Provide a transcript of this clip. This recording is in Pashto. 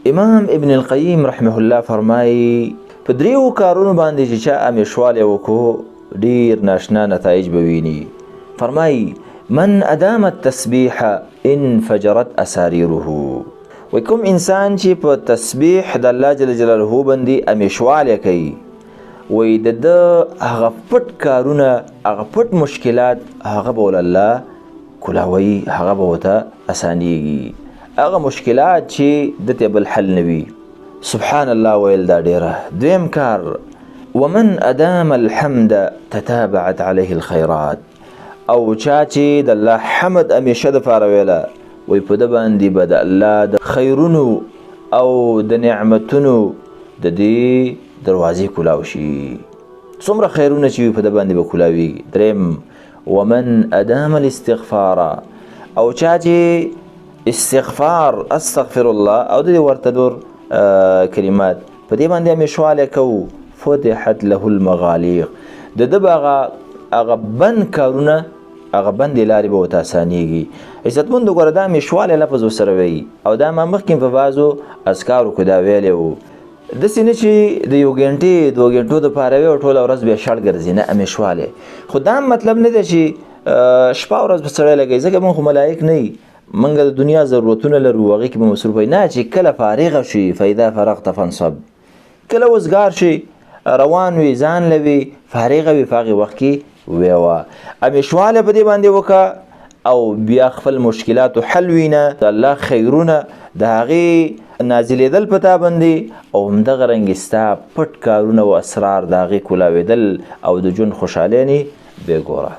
امام ابن القیم رحمه الله فرمایي په دریو کارونو باندې چې چا امیشوالی وکړو ډیر ناشنا نتایج به ویني. فرمایي من ادام التسبیح انفجرت اساریره. وی کوم انسان چې په تسبیح د الله جل جلاله باندې امیشوالی کوي، وی د هغه پټ کارونه، هغه پټ مشکلات، هغه به ول الله کولاوي، هغه به ورته اسانیږي. هغه مشکلات چې دته بل حل نوي. سبحان الله ویل دا ډیره. دویم کار ومن ادام الحمد تتابعت عليه الخيرات. او چا چې د الله حمد همیشه د پاره ویله، وی په ده باندې به د الله د خیرونو او د نعمتونو د دې دروازې کولاو شي. څومره خیرونه چې وي په ده باندې به کولاوي. دریم ومن ادام الاستغفار. او چا چې استغفار استغفر الله او د ورته دور کلمات په دې باندې همیشوالی کوو، فتحت له المغالیق. د ده به هغه بند کارونه، هغه بندې لارې به ورته اسانیږي. عزتمندو ګوره دا همیشوالی لفظ ورسره وایي، او دا ما مخکې په بعضو اذکارو کې دا ویلی و. داسې نه چې د یو ګنټې دوه ګنټو دپاره وي او ټوله ورځ بیا شړ ګرځي، نه همیشوالی. خو دا مطلب نه دی چې شپه ورځ به سړی لګوي، ځکه موږ خو ملایک نه یي، موږ د دنیا ضرورتونه لرو، هغې کې به مصروف وي. نه، چې کله فارغه شي فاذا فرغت فانصب، کله وزګار شي روان وي ځان لوي فارغه وي په هغې وخت کې ویوه. همیشوالی په دې باندې وکړه او بیا خپل مشکلاتو حل وینه، د الله خیرونه د هغې نازلېدل په تا باندې، او همدغه رنګې ستا پټ کارونه او اسرار د هغې کولاوېدل او د ژوند خوشحالۍ نه بې ګوره.